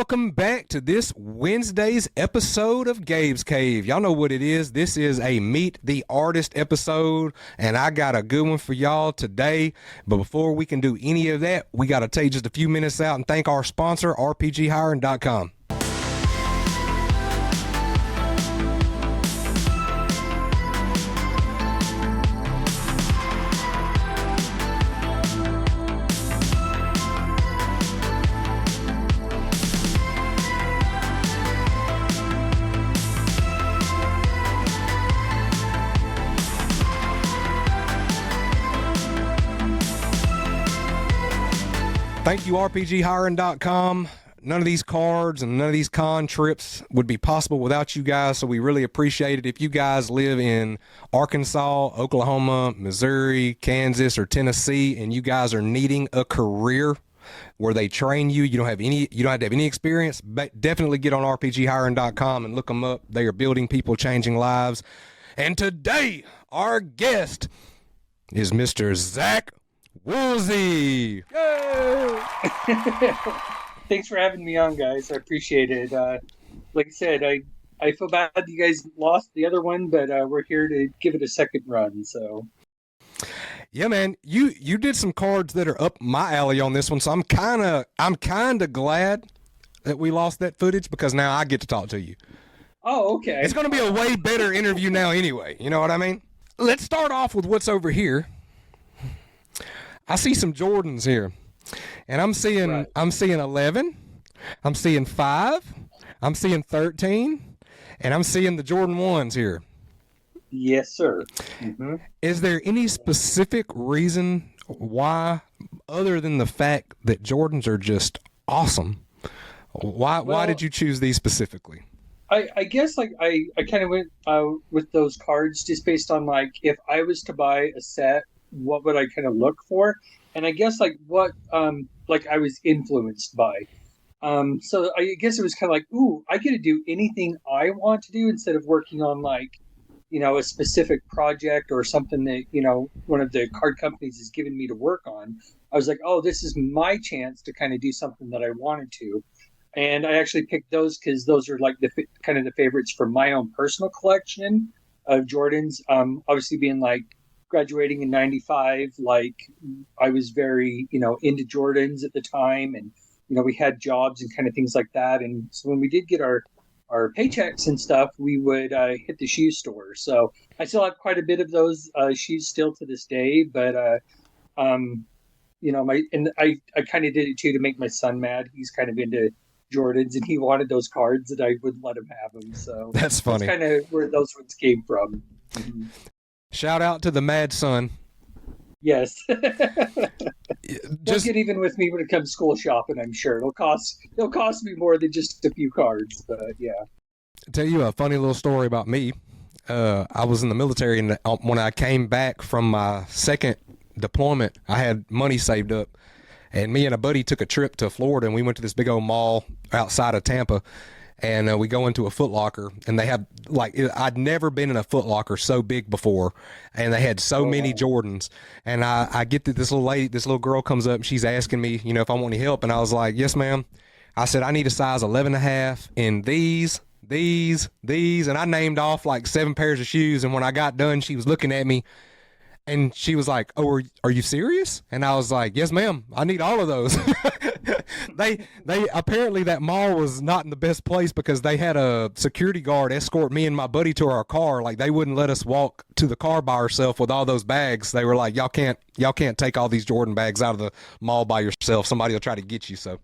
welcome back to this Wednesday's episode of Gabe's Cave. Y'all know what it is. This is a Meet the Artist episode, and I got a good one for y'all today. But before we can do any of that, we got to take just a few minutes out and thank our sponsor, RPGhiring.com. Thank you, RPGhiring.com. None of these cards and none of these con trips would be possible without you guys, so we really appreciate it. If you guys live in Arkansas, Oklahoma, Missouri, Kansas, or Tennessee, and you guys are needing a career where they train you, you don't have to have any experience, but definitely get on RPGhiring.com and look them up. They are building people, changing lives. And today, our guest is Mr. Zach Woolsey. Yay! Thanks for having me on, guys. I appreciate it. Like I said, I feel bad you guys lost the other one, but we're here to give it a second run. So, yeah, man, you did some cards that are up my alley on this one, so I'm kind of glad that we lost that footage because now I get to talk to you. Oh, okay. It's going to be a way better interview now, anyway. You know what I mean? Let's start off with what's over here. I see some Jordans here, and I'm seeing 11, I'm seeing 5, I'm seeing 13, and I'm seeing the Jordan 1s here. Yes, sir. Mm-hmm. Is there any specific reason why, other than the fact that Jordans are just awesome? Why did you choose these specifically? I guess like I kind of went with those cards just based on like if I was to buy a set, what would I kind of look for? And I guess like what like I was influenced by. So I guess it was kind of like, ooh, I get to do anything I want to do instead of working on like, you know, a specific project or something that, you know, one of the card companies is giving me to work on. I was like, oh, this is my chance to kind of do something that I wanted to. And I actually picked those because those are like the kind of the favorites for my own personal collection of Jordans. Obviously being like graduating in 95, like I was very, you know, into Jordans at the time, and, you know, we had jobs and kind of things like that. And so when we did get our paychecks and stuff, we would hit the shoe store. So I still have quite a bit of those shoes still to this day, but you know, I kind of did it too to make my son mad. He's kind of into Jordans and he wanted those cards and I wouldn't let him have them. So that's funny. That's kind of where those ones came from. Mm-hmm. Shout out to the mad son. Yes. Just get even with me when it comes to school shopping, I'm sure. It'll cost me more than just a few cards, but yeah. I'll tell you a funny little story about me. I was in the military, and when I came back from my second deployment, I had money saved up. And me and a buddy took a trip to Florida, and we went to this big old mall outside of Tampa. And we go into a Foot Locker, and they have, like, I'd never been in a Foot Locker so big before, and they had so many Jordans. And I get that this little girl comes up, and she's asking me, you know, if I want any help. And I was like, yes, ma'am. I said, I need a size 11.5 in these. And I named off like 7 pairs of shoes. And when I got done, she was looking at me, and she was like, oh, are you serious? And I was like, yes, ma'am, I need all of those. They apparently that mall was not in the best place because they had a security guard escort me and my buddy to our car. Like, they wouldn't let us walk to the car by ourselves with all those bags. They were like, y'all can't take all these Jordan bags out of the mall by yourself. Somebody will try to get you. So,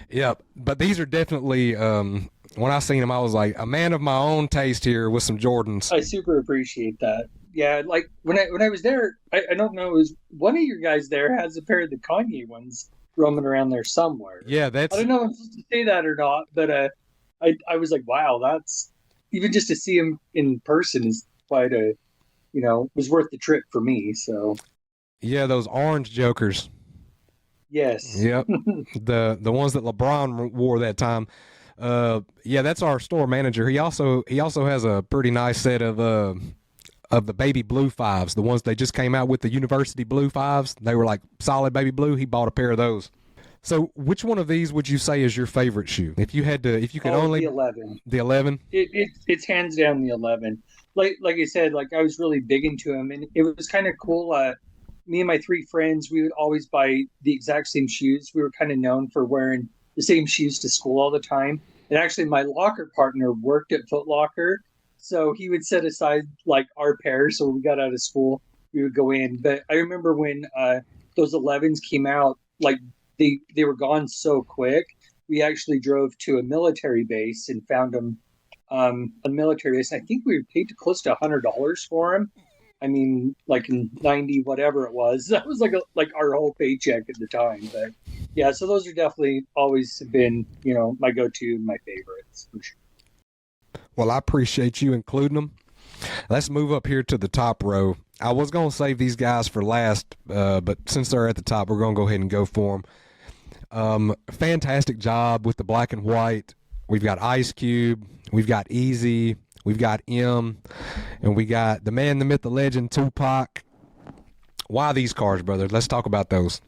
yeah, but these are definitely, when I seen them, I was like, a man of my own taste here with some Jordans. I super appreciate that. Yeah, like when I was there, I don't know, it was one of your guys there has a pair of the Kanye ones roaming around there somewhere. Yeah, I don't know if I'm supposed to say that or not, but I was like, wow, that's even just to see him in person is quite a, you know, was worth the trip for me. So yeah, those orange jokers. Yes. Yep. the ones that LeBron wore that time. Yeah, that's our store manager. He also has a pretty nice set of the baby blue 5s, the ones they just came out with, the university blue 5s. They were like solid baby blue. He bought a pair of those. So, which one of these would you say is your favorite shoe? If you had to, if you could only the 11. the 11. It's hands down the 11. Like I said, like I was really big into them, and it was kind of cool. Me and my three friends, we would always buy the exact same shoes. We were kind of known for wearing the same shoes to school all the time. And actually, my locker partner worked at Foot Locker, so he would set aside like our pair. So when we got out of school, we would go in. But I remember when those 11s came out, like they were gone so quick. We actually drove to a military base and found them a military base. I think we paid close to $100 for them. I mean, like in 90, whatever it was. That was like our whole paycheck at the time. But yeah, so those are definitely always been, my go-to, my favorites for sure. Well, I appreciate you including them. Let's move up here to the top row. I was going to save these guys for last, but since they're at the top, we're going to go ahead and go for them. Fantastic job with the black and white. We've got Ice Cube. We've got Easy. We've got M. And we got the man, the myth, the legend, Tupac. Why these cards, brother? Let's talk about those.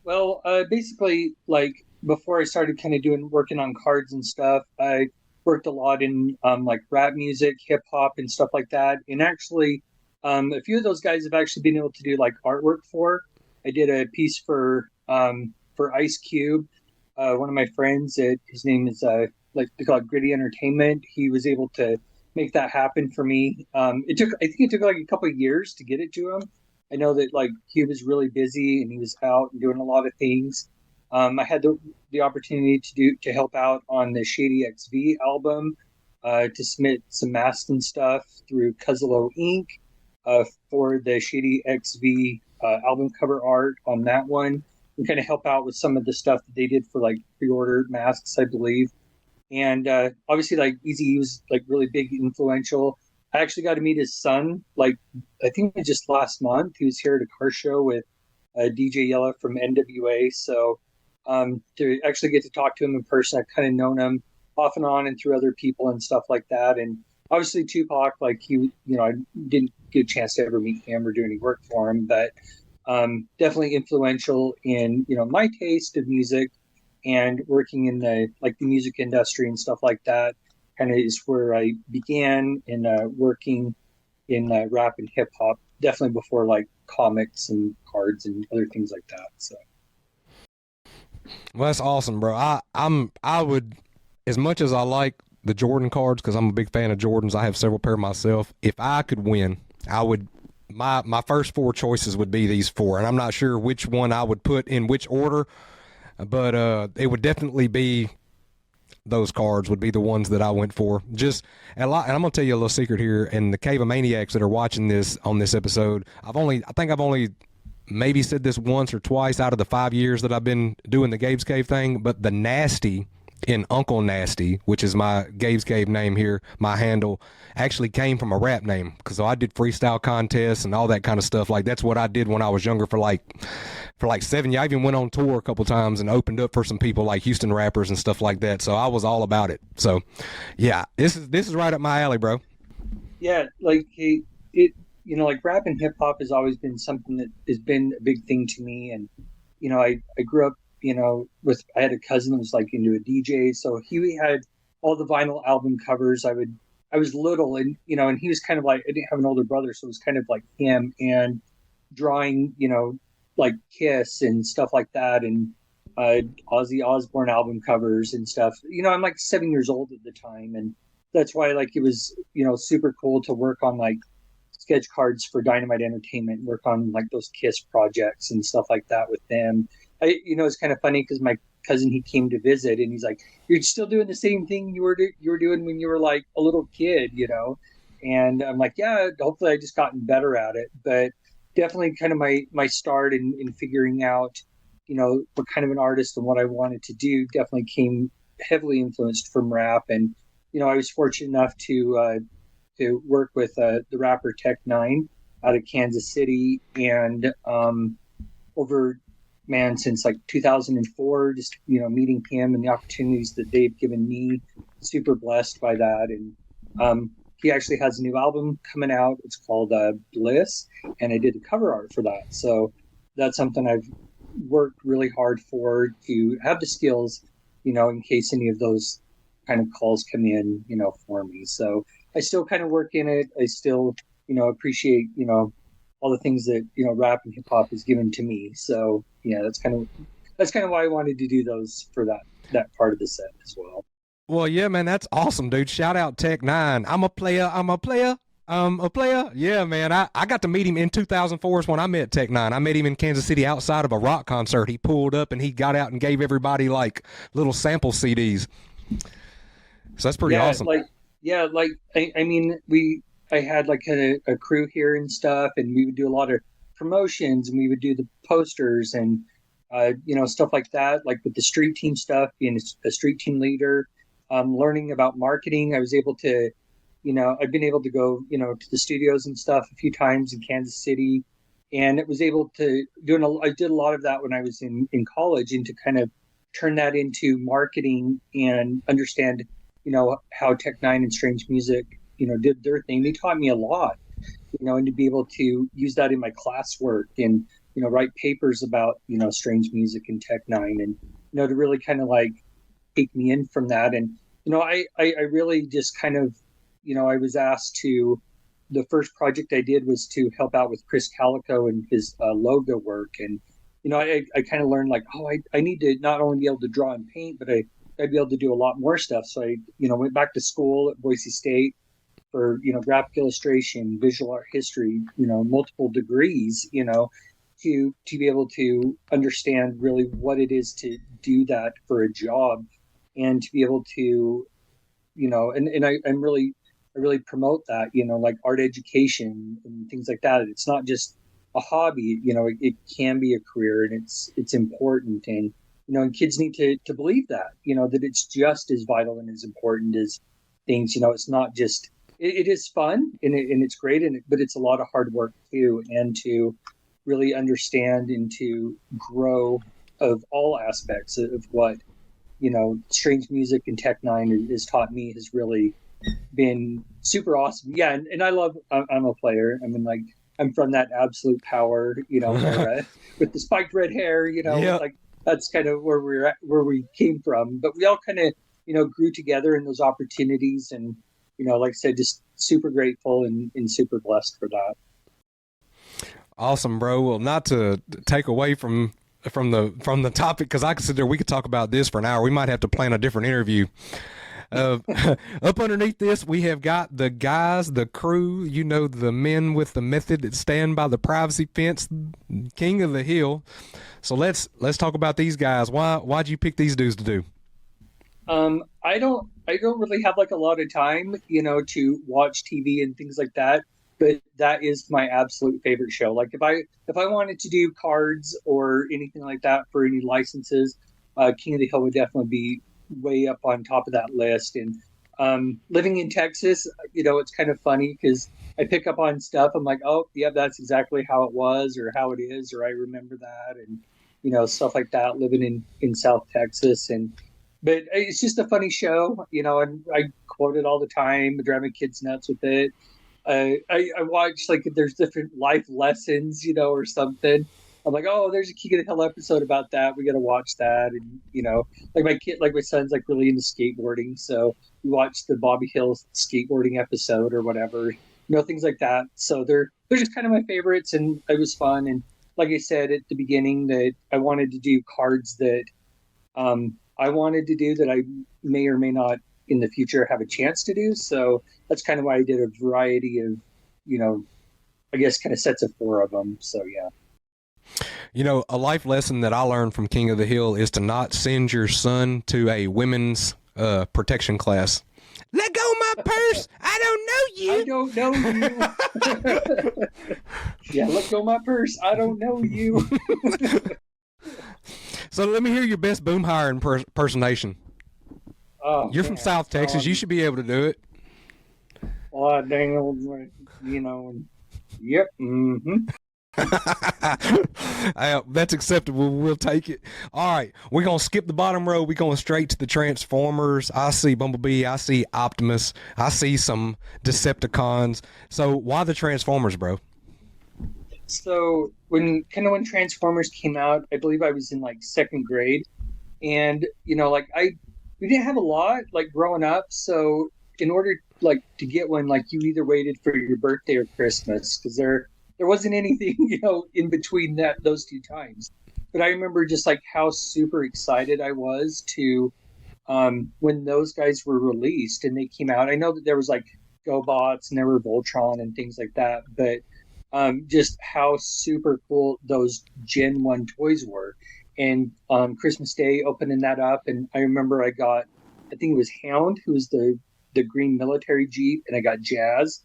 Well, basically, like before I started kind of working on cards and stuff, I worked a lot in like rap music, hip hop, and stuff like that. And actually, a few of those guys have actually been able to do like artwork for. I did a piece for Ice Cube. One of my friends, his name is like they call it Gritty Entertainment. He was able to make that happen for me. I think it took like a couple of years to get it to him. I know that like he was really busy and he was out and doing a lot of things. I had the opportunity to help out on the Shady XV album, to submit some masks and stuff through Cuzzalo Inc. For the Shady XV album cover art on that one. And kind of help out with some of the stuff that they did for like pre-order masks, I believe. And obviously, like Easy was like really big, influential. I actually got to meet his son, like I think just last month. He was here at a car show with DJ Yella from NWA. So to actually get to talk to him in person, I've kind of known him off and on and through other people and stuff like that. And obviously Tupac, like I didn't get a chance to ever meet him or do any work for him, but definitely influential in my taste of music and working in the music industry and stuff like that. Kind of is where I began in working in rap and hip hop. Definitely before like comics and cards and other things like that. So, well, that's awesome, bro. I would, as much as I like the Jordan cards because I'm a big fan of Jordans. I have several pair myself. If I could win, I would. My first four choices would be these four, and I'm not sure which one I would put in which order, but it would definitely be those cards would be the ones that I went for. Just a lot, and I'm gonna tell you a little secret here. And the Cave of Maniacs that are watching this on this episode, I think I've only maybe said this once or twice out of the 5 years that I've been doing the Gabe's Cave thing. But the Nasty in Uncle Nasty, which is my Gabe's Cave name here, my handle, actually came from a rap name because I did freestyle contests and all that kind of stuff. Like that's what I did when I was younger for like 7 years. I even went on tour a couple times and opened up for some people like Houston rappers and stuff like that. So I was all about it. So yeah, this is right up my alley, bro. Yeah, like like rap and hip hop has always been something that has been a big thing to me. And I grew up I had a cousin that was like into a DJ, so he had all the vinyl album covers. I was little, and and he was kind of like, I didn't have an older brother, so it was kind of like him and drawing, like Kiss and stuff like that, and Ozzy Osbourne album covers and stuff. I'm like 7 years old at the time, and that's why like it was super cool to work on like sketch cards for Dynamite Entertainment, work on like those Kiss projects and stuff like that with them. It's kind of funny because my cousin, he came to visit and he's like, "You're still doing the same thing you were doing when you were like a little kid, And I'm like, "Yeah, hopefully I just gotten better at it." But definitely kind of my start in figuring out, what kind of an artist and what I wanted to do definitely came heavily influenced from rap. And, I was fortunate enough to work with the rapper Tech-9 out of Kansas City, and over since like 2004, just meeting him and the opportunities that they've given me, super blessed by that. And he actually has a new album coming out. It's called Bliss, and I did the cover art for that. So that's something I've worked really hard for to have the skills, in case any of those kind of calls come in, for me. So I still kind of work in it. I still, appreciate, all the things that, rap and hip hop has given to me. So yeah, that's kind of why I wanted to do those for that part of the set as well. Well, yeah, man, that's awesome, dude. Shout out Tech Nine. I'm a player. I'm a player. A player. Yeah, man. I got to meet him in 2004 is when I met Tech Nine. I met him in Kansas City outside of a rock concert. He pulled up and he got out and gave everybody like little sample CDs. So that's pretty awesome. I mean, I had like a crew here and stuff, and we would do a lot of promotions, and we would do the posters and stuff like that, like with the street team stuff, being a street team leader, learning about marketing. I was able to, I've been able to go, to the studios and stuff a few times in Kansas City, and it was able to I did a lot of that when I was in college, and to kind of turn that into marketing and understand, how Tech Nine and Strange Music, did their thing. They taught me a lot, and to be able to use that in my classwork and, write papers about, Strange Music and Tech Nine, and, to really kind of like take me in from that. And, I really just kind of, I was asked to, the first project I did was to help out with Chris Calico and his logo work. And, I kind of learned like, I need to not only be able to draw and paint, but I'd be able to do a lot more stuff. So I, went back to school at Boise State for, graphic illustration, visual art history, multiple degrees, to be able to understand really what it is to do that for a job, and to be able to, and I really promote that, like art education and things like that. It's not just a hobby, it can be a career, and it's important. And, and kids need to believe that, that it's just as vital and as important as things, it's not just, it is fun and it's great, but it's a lot of hard work too, and to really understand and to grow of all aspects of what, Strange Music and Tech Nine has taught me has really been super awesome. Yeah. And I love, I'm a player. I mean, like, I'm from that Absolute Power, era with the spiked red hair, Yep. like that's kind of where we're at, where we came from. But we all kind of, grew together in those opportunities. And, like I said, just super grateful and super blessed for that. Awesome, bro. Well, not to take away from the topic, because I consider we could talk about this for an hour. We might have to plan a different interview. Up underneath this, we have got the guys, the crew, the men with the method that stand by the privacy fence, king of the hill. So let's talk about these guys. Why'd you pick these dudes to do? I don't really have like a lot of time, to watch TV and things like that. But that is my absolute favorite show. Like if I wanted to do cards or anything like that for any licenses, King of the Hill would definitely be way up on top of that list. And living in Texas, it's kind of funny because I pick up on stuff. I'm like, oh yeah, that's exactly how it was or how it is, or I remember that, and stuff like that. Living in South Texas, but it's just a funny show, and I quote it all the time. I drive my kids nuts with it. I watch, like, if there's different life lessons, or something. I'm like, oh, there's a King of the Hill episode about that. We got to watch that. And, like my son's like really into skateboarding. So we watched the Bobby Hill skateboarding episode or whatever, things like that. So they're just kind of my favorites, and it was fun. And like I said at the beginning, that I wanted to do cards that I wanted to do that I may or may not in the future have a chance to do. So that's kind of why I did a variety of, I guess kind of sets of 4 of them. So yeah. A life lesson that I learned from King of the Hill is to not send your son to a women's protection class. Let go of my purse. I don't know you. I don't know you. Yeah, let go of my purse. I don't know you. So let me hear your best Boomhauer impersonation. Oh, you're from South Texas. You should be able to do it. Oh, dang old, yep. Mm-hmm. That's acceptable. We'll take it. All right, we're gonna skip the bottom row. We're going straight to the Transformers. I see Bumblebee. I see Optimus. I see some Decepticons. So why the Transformers, bro? So when Transformers came out, I believe I was in like second grade, and like we didn't have a lot like growing up. So in order like to get one, like you either waited for your birthday or Christmas because there wasn't anything in between those two times. But I remember just like how super excited I was to when those guys were released and they came out. I know that there was like GoBots and there were Voltron and things like that, but just how super cool those Gen 1 toys were. And Christmas Day opening that up, and I remember I think it was Hound, who was the green military Jeep, and I got Jazz,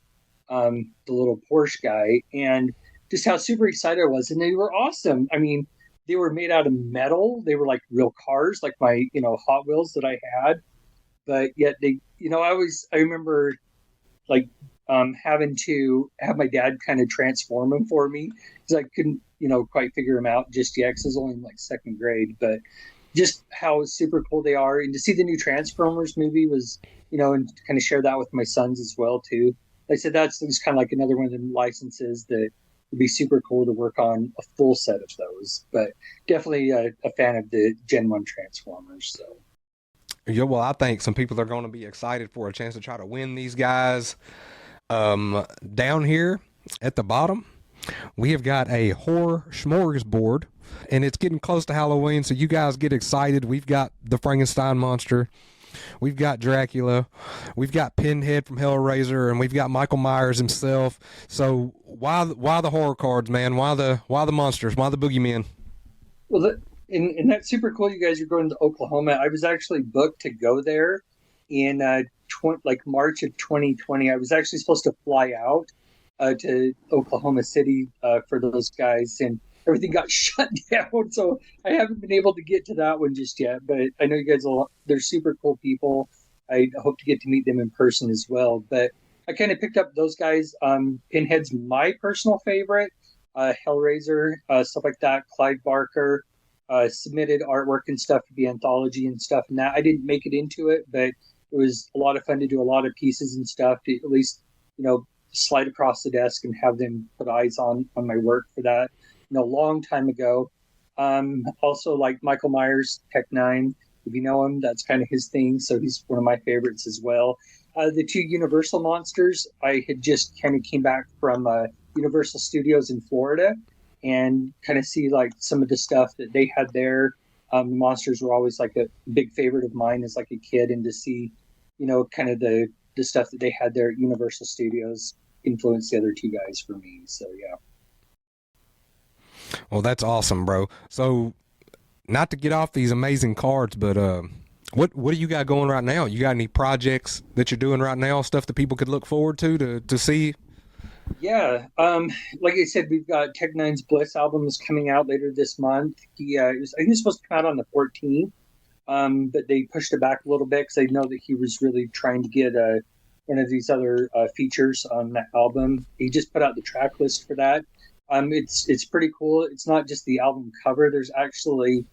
the little Porsche guy, and just how super excited I was. And they were awesome. I mean, they were made out of metal. They were like real cars, like my Hot Wheels that I had. But yet they, I remember like having to have my dad kind of transform them for me because I couldn't quite figure them out just yet because I was only in like second grade. But just how super cool they are, and to see the new Transformers movie was and kind of share that with my sons as well too. Like I said, that's was kind of like another one of the licenses that would be super cool to work on a full set of those. But definitely a fan of the Gen 1 Transformers. So Yeah, well, I think some people are going to be excited for a chance to try to win these guys. Down here at the bottom, we have got a horror smorgasbord, and it's getting close to Halloween, so you guys get excited. We've got the Frankenstein monster, we've got Dracula, we've got Pinhead from Hellraiser, and we've got Michael Myers himself. So why the horror cards, man? Why the monsters? Why the boogeymen? well, and that's super cool. You guys are going to Oklahoma. I was actually booked to go there in like March of 2020. I was actually supposed to fly out to Oklahoma City for those guys, and everything got shut down. So I haven't been able to get to that one just yet. But I know you guys they're super cool people. I hope to get to meet them in person as well. But I kind of picked up those guys. Pinhead's my personal favorite. Hellraiser, stuff like that. Clive Barker submitted artwork and stuff to the anthology and stuff. And that I didn't make it into it, but it was a lot of fun to do a lot of pieces and stuff to at least slide across the desk and have them put eyes on my work for that. A long time ago. Also like Michael Myers, Tech Nine. If you know him, that's kind of his thing. So he's one of my favorites as well. The two Universal monsters, I had just kind of came back from Universal Studios in Florida and kind of see like some of the stuff that they had there. The monsters were always like a big favorite of mine as like a kid, and to see, kind of the stuff that they had there at Universal Studios influenced the other two guys for me. So yeah. Well, that's awesome, bro. So, not to get off these amazing cards, but what do you got going right now? You got any projects that you're doing right now? Stuff that people could look forward to see? Yeah, like I said, we've got Tech Nine's Bliss album is coming out later this month. I think it was supposed to come out on the 14th, but they pushed it back a little bit because they know that he was really trying to get one of these other features on that album. He just put out the track list for that. It's pretty cool. It's not just the album cover. There's actually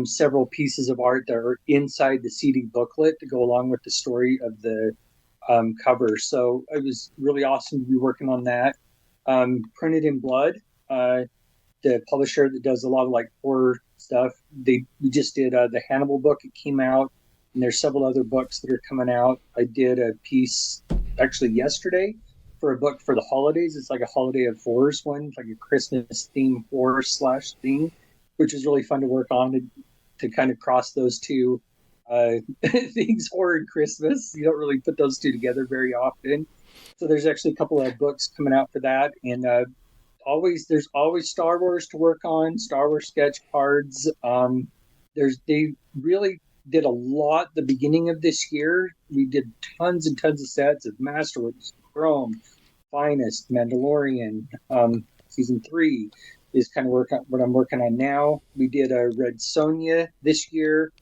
several pieces of art that are inside the CD booklet to go along with the story of the cover. So it was really awesome to be working on that. Printed in Blood, the publisher that does a lot of like horror stuff. We just did the Hannibal book. It came out, and there's several other books that are coming out. I did a piece actually yesterday for a book for the holidays. It's like a holiday of horrors one, it's like a Christmas theme horror / theme, which is really fun to work on to kind of cross those two things, horror and Christmas. You don't really put those two together very often. So there's actually a couple of books coming out for that, and there's always Star Wars to work on, Star Wars sketch cards. They really did a lot the beginning of this year. We did tons and tons of sets of Masterworks, Chrome, Finest, Mandalorian. Season 3 is kind of what I'm working on now. We did a Red Sonja this year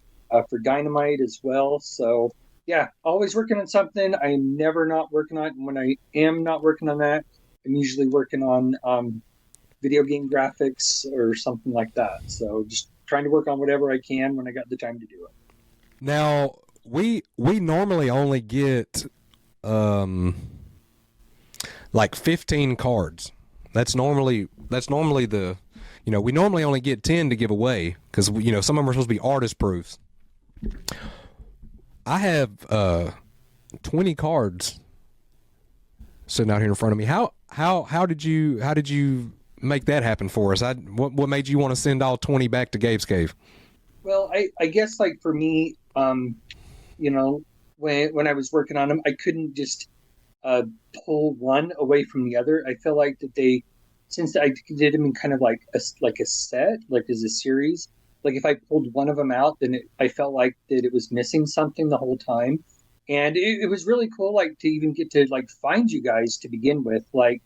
for Dynamite as well. So yeah, always working on something. I am never not working on it. And when I am not working on that, I'm usually working on video game graphics or something like that. So just trying to work on whatever I can when I got the time to do it. Now, we normally only get like 15 cards. That's normally that's normally the, we normally only get 10 to give away because some of them are supposed to be artist proofs. I have 20 cards sitting out here in front of me. How did you make that happen for us? What made you want to send all 20 back to Gabe's Cave? Well, I guess like for me, when I was working on them, I couldn't just pull one away from the other. I feel like that since I did them in kind of like a set, like as a series, like if I pulled one of them out, then I felt like that it was missing something the whole time. And it was really cool, like to even get to like find you guys to begin with. Like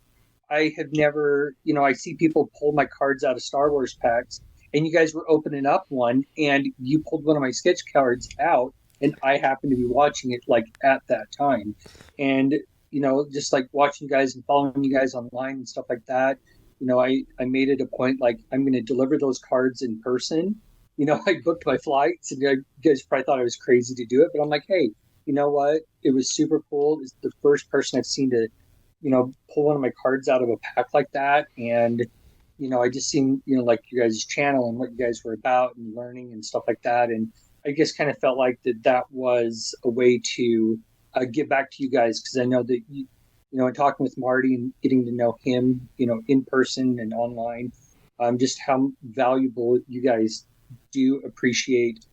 I have never, I see people pull my cards out of Star Wars packs, and you guys were opening up one, and you pulled one of my sketch cards out, and I happened to be watching it like at that time. And just like watching you guys and following you guys online and stuff like that, I made it a point, like, I'm going to deliver those cards in person. I booked my flights, and you guys probably thought I was crazy to do it, but I'm like, hey, you know what? It was super cool. It's the first person I've seen to, pull one of my cards out of a pack like that. And, I just seen, like you guys' channel and what you guys were about and learning and stuff like that. And I just kind of felt like that was a way to give back to you guys, because I know that in talking with Marty and getting to know him, in person and online, just how valuable you guys do appreciate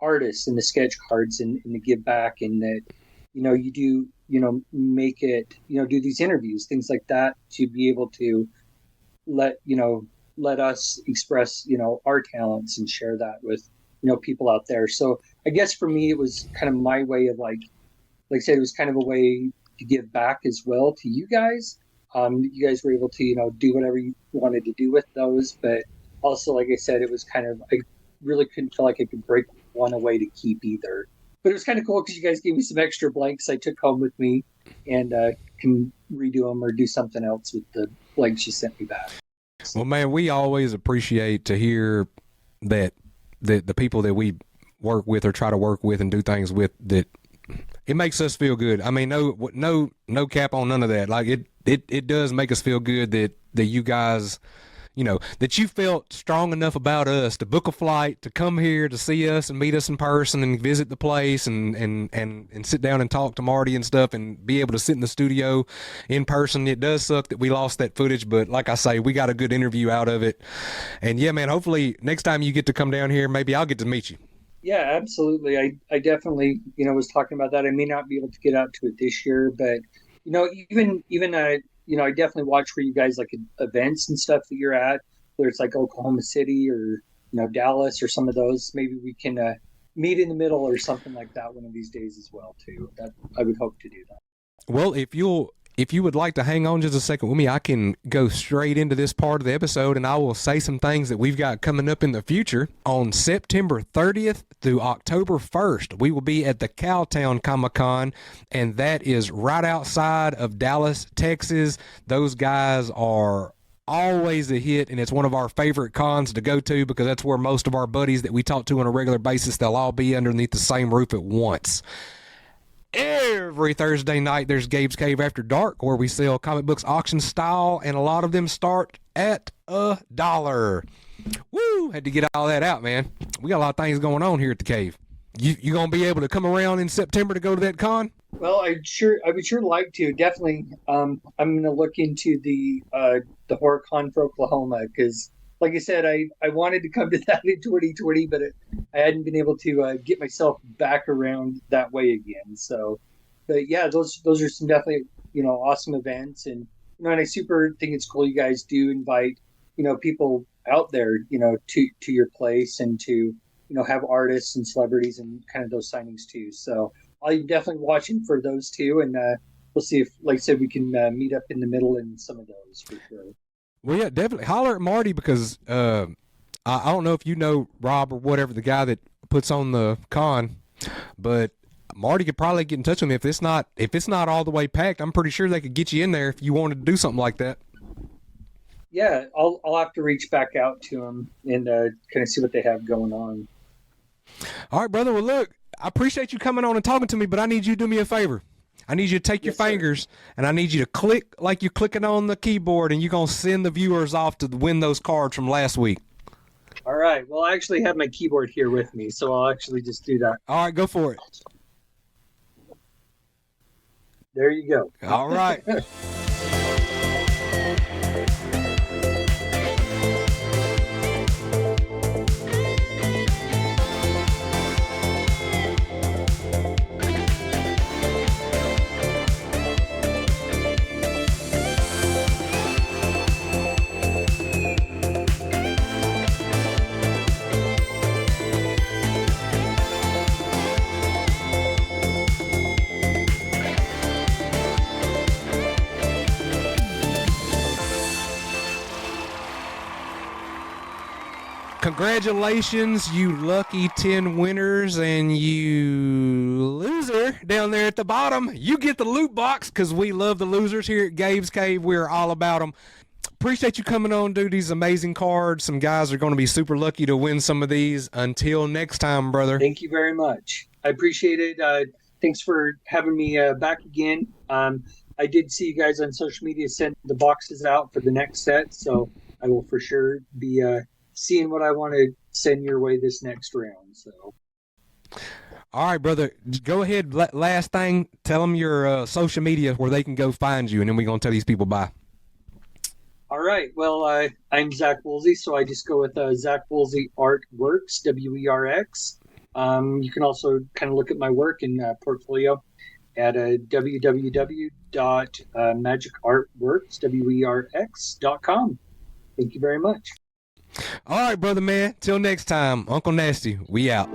artists and the sketch cards and the give back, and that you do make it do these interviews, things like that, to be able to let us express our talents and share that with people out there. So I guess for me it was kind of my way of like I said, it was kind of a way to give back as well to you guys. You guys were able to do whatever you wanted to do with those, but also, like I said, it was kind of, I really couldn't feel like I could break one away to keep either. But it was kind of cool because you guys gave me some extra blanks I took home with me, and can redo them or do something else with the blanks you sent me back. Well, man, we always appreciate to hear that the people that we work with or try to work with and do things with, that it makes us feel good. I mean, no cap on none of that. Like it does make us feel good that you guys, that you felt strong enough about us to book a flight to come here to see us and meet us in person and visit the place and sit down and talk to Marty and stuff and be able to sit in the studio in person. It does suck that we lost that footage, but like I say, we got a good interview out of it. And yeah, man, hopefully next time you get to come down here, maybe I'll get to meet you. Yeah, absolutely. I definitely, was talking about that. I may not be able to get out to it this year, but, even I definitely watch for you guys, like events and stuff that you're at, whether it's like Oklahoma City or, Dallas or some of those. Maybe we can meet in the middle or something like that one of these days as well, too. That I would hope to do that. Well, if you would like to hang on just a second with me, I can go straight into this part of the episode, and I will say some things that we've got coming up in the future. On September 30th through October 1st, we will be at the Cowtown Comic-Con, and that is right outside of Dallas, Texas. Those guys are always a hit, and it's one of our favorite cons to go to because that's where most of our buddies that we talk to on a regular basis, they'll all be underneath the same roof at once. Every Thursday night, there's Gabe's Cave After Dark, where we sell comic books auction style, and a lot of them start at $1. Woo! Had to get all that out, man. We got a lot of things going on here at the cave. You gonna be able to come around in September to go to that con? Well, I would sure like to. Definitely. I'm gonna look into the horror con for Oklahoma, because, like I said, I wanted to come to that in 2020, but I hadn't been able to get myself back around that way again. So, but yeah, those are some definitely awesome events, and and I super think it's cool you guys do invite people out there to your place, and to have artists and celebrities and kind of those signings too. So I'm definitely watching for those too, and we'll see if, like I said, we can meet up in the middle in some of those for sure. Well, yeah, definitely holler at Marty, because I don't know if you know Rob or whatever, the guy that puts on the con, but Marty could probably get in touch with me if it's not all the way packed. I'm pretty sure they could get you in there if you wanted to do something like that. Yeah, I'll have to reach back out to them and kind of see what they have going on. All right, brother. Well, look, I appreciate you coming on and talking to me, but I need you to do me a favor. I need you to take your Yes, sir. fingers and I need you to click like you're clicking on the keyboard, and you're going to send the viewers off to win those cards from last week. All right. Well, I actually have my keyboard here with me, so I'll actually just do that. All right, go for it. There you go. All right. Congratulations, you lucky 10 winners, and you loser down there at the bottom. You get the loot box because we love the losers here at Gabe's Cave. We're all about them. Appreciate you coming on, dude. These amazing cards. Some guys are going to be super lucky to win some of these. Until next time, brother. Thank you very much. I appreciate it. Thanks for having me back again. I did see you guys on social media send the boxes out for the next set, so I will for sure be seeing what I want to send your way this next round. So, all right, brother. Go ahead. Last thing, tell them your social media where they can go find you, and then we're going to tell these people bye. All right. Well, I'm Zach Woolsey, so I just go with Zach Woolsey Artworks, WERX. You can also kind of look at my work and portfolio at www.magicartworks.com. Thank you very much. All right, brother man. Till next time, Uncle Nasty, we out.